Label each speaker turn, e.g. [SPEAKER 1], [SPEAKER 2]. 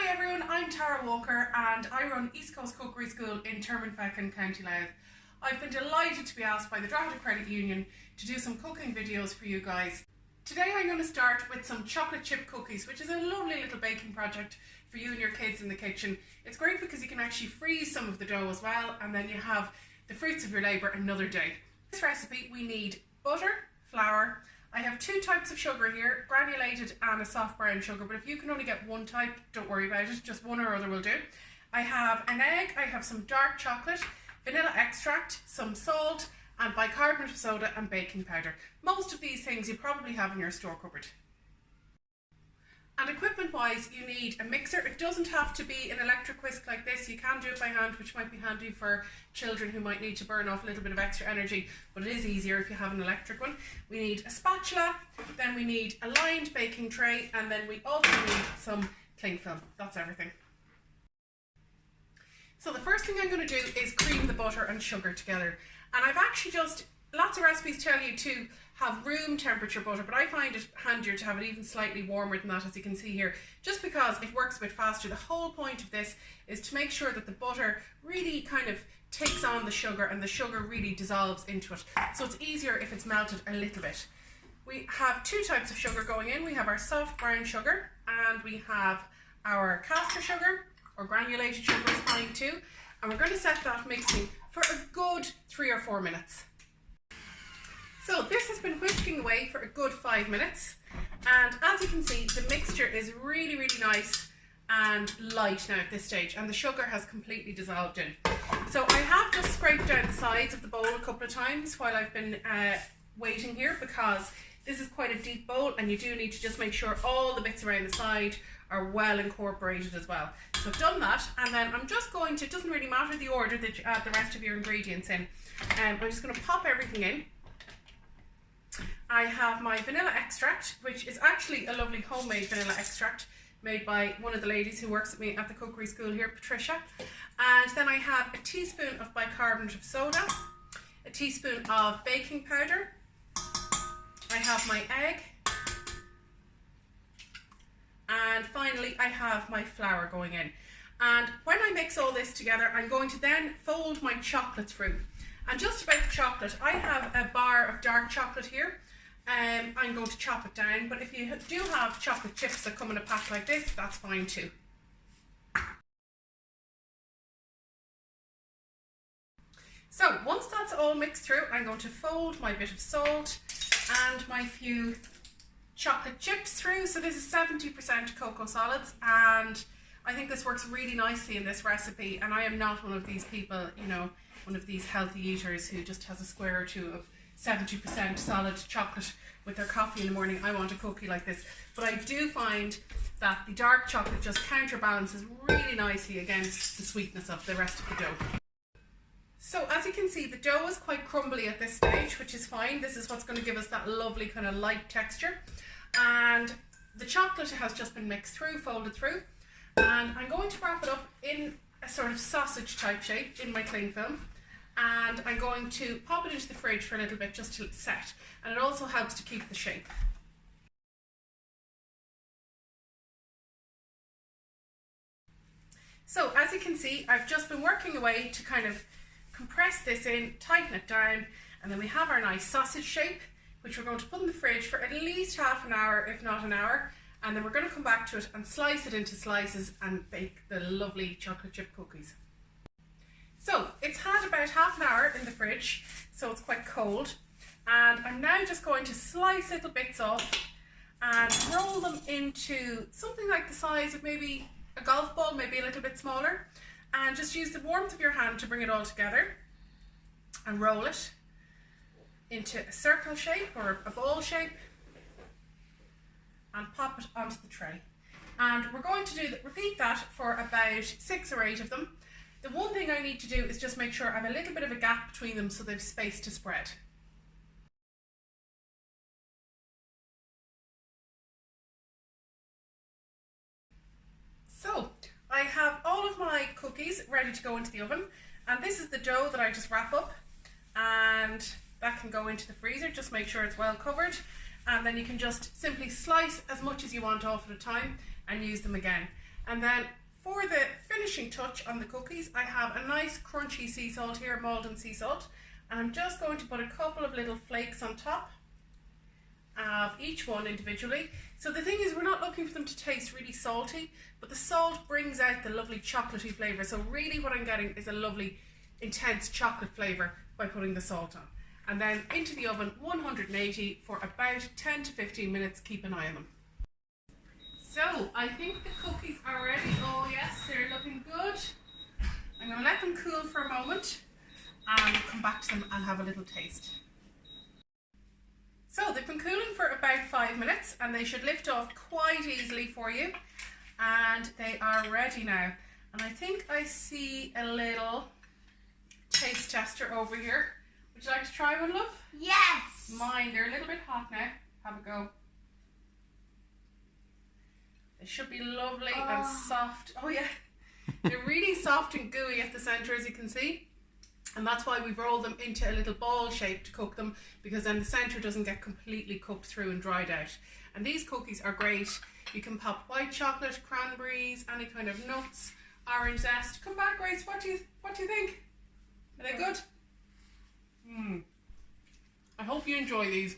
[SPEAKER 1] Hi everyone, I'm Tara Walker and I run East Coast Cookery School in Termonfeckin, County Louth. I've been delighted to be asked by the Drogheda Credit Union to do some cooking videos for you guys. Today I'm going to start with some chocolate chip cookies, which is a lovely little baking project for you and your kids in the kitchen. It's great because you can actually freeze some of the dough as well, and then you have the fruits of your labour another day. For this recipe we need butter, flour. I have two types of sugar here, granulated and a soft brown sugar, but if you can only get one type, don't worry about it, just one or other will do. I have an egg, I have some dark chocolate, vanilla extract, some salt, and bicarbonate of soda and baking powder. Most of these things you probably have in your store cupboard. And equipment wise, you need a mixer. It doesn't have to be an electric whisk like this. You can do it by hand, which might be handy for children who might need to burn off a little bit of extra energy, but it is easier if you have an electric one. We need a spatula, then we need a lined baking tray, and then we also need some cling film. That's everything. So the first thing I'm going to do is cream the butter and sugar together. And I've actually lots of recipes tell you to have room temperature butter, but I find it handier to have it even slightly warmer than that, as you can see here, just because it works a bit faster. The whole point of this is to make sure that the butter really kind of takes on the sugar and the sugar really dissolves into it. So it's easier if it's melted a little bit. We have two types of sugar going in. We have our soft brown sugar and we have our caster sugar, or granulated sugar is fine too. And we're going to set that mixing for a good 3 or 4 minutes. So this has been whisking away for a good 5 minutes, and as you can see, the mixture is really nice and light now at this stage, and the sugar has completely dissolved in. So I have just scraped down the sides of the bowl a couple of times while I've been waiting here, because this is quite a deep bowl and you do need to just make sure all the bits around the side are well incorporated as well. So I've done that, and then I'm just going to, it doesn't really matter the order that you add the rest of your ingredients in. I'm just going to pop everything in. I have my vanilla extract, which is actually a lovely homemade vanilla extract made by one of the ladies who works with me at the cookery school here, Patricia. And then I have a teaspoon of bicarbonate of soda, a teaspoon of baking powder. I have my egg. And finally, I have my flour going in. And when I mix all this together, I'm going to then fold my chocolate through. And just about the chocolate, I have a bar of dark chocolate here. I'm going to chop it down, but if you do have chocolate chips that come in a pack like this, that's fine too. So once that's all mixed through, I'm going to fold my bit of salt and my few chocolate chips through. So this is 70% cocoa solids, and I think this works really nicely in this recipe. And I am not one of these people, you know, one of these healthy eaters who just has a square or two of 70% solid chocolate with their coffee in the morning. I want a cookie like this. But I do find that the dark chocolate just counterbalances really nicely against the sweetness of the rest of the dough. So as you can see, the dough is quite crumbly at this stage, which is fine. This is what's going to give us that lovely kind of light texture. And the chocolate has just been mixed through, folded through. And I'm going to wrap it up in a sort of sausage type shape in my cling film. And I'm going to pop it into the fridge for a little bit just till it's set, and it also helps to keep the shape. So as you can see, I've just been working away to kind of compress this in, tighten it down, and then we have our nice sausage shape, which we're going to put in the fridge for at least half an hour, if not an hour, and then we're going to come back to it and slice it into slices and bake the lovely chocolate chip cookies. So it's had about half an hour in the fridge, so it's quite cold, and I'm now just going to slice little bits off and roll them into something like the size of maybe a golf ball, maybe a little bit smaller, and just use the warmth of your hand to bring it all together and roll it into a circle shape or a ball shape and pop it onto the tray. And we're going to repeat that for about 6 or 8 of them. The one thing I need to do is just make sure I have a little bit of a gap between them so they've space to spread. So I have all of my cookies ready to go into the oven, and this is the dough that I just wrap up, and that can go into the freezer. Just make sure it's well covered, and then you can just simply slice as much as you want off at a time and use them again. And then for the finishing touch on the cookies, I have a nice crunchy sea salt here, Maldon sea salt. And I'm just going to put a couple of little flakes on top of each one individually. So the thing is, we're not looking for them to taste really salty, but the salt brings out the lovely chocolatey flavour. So really what I'm getting is a lovely intense chocolate flavour by putting the salt on. And then into the oven, 180 for about 10 to 15 minutes. Keep an eye on them. So I think the cookies are ready. Oh yes, they're looking good. I'm going to let them cool for a moment and come back to them and have a little taste. So they've been cooling for about 5 minutes and they should lift off quite easily for you. And they are ready now. And I think I see a little taste tester over here. Would you like to try one, love?
[SPEAKER 2] Yes.
[SPEAKER 1] Mine, they're a little bit hot now. Have a go. They should be lovely and soft. Oh yeah, they're really soft and gooey at the centre, as you can see. And that's why we've rolled them into a little ball shape to cook them, because then the centre doesn't get completely cooked through and dried out. And these cookies are great. You can pop white chocolate, cranberries, any kind of nuts, orange zest. Come back, Grace. What do you think? Are they good? I hope you enjoy these.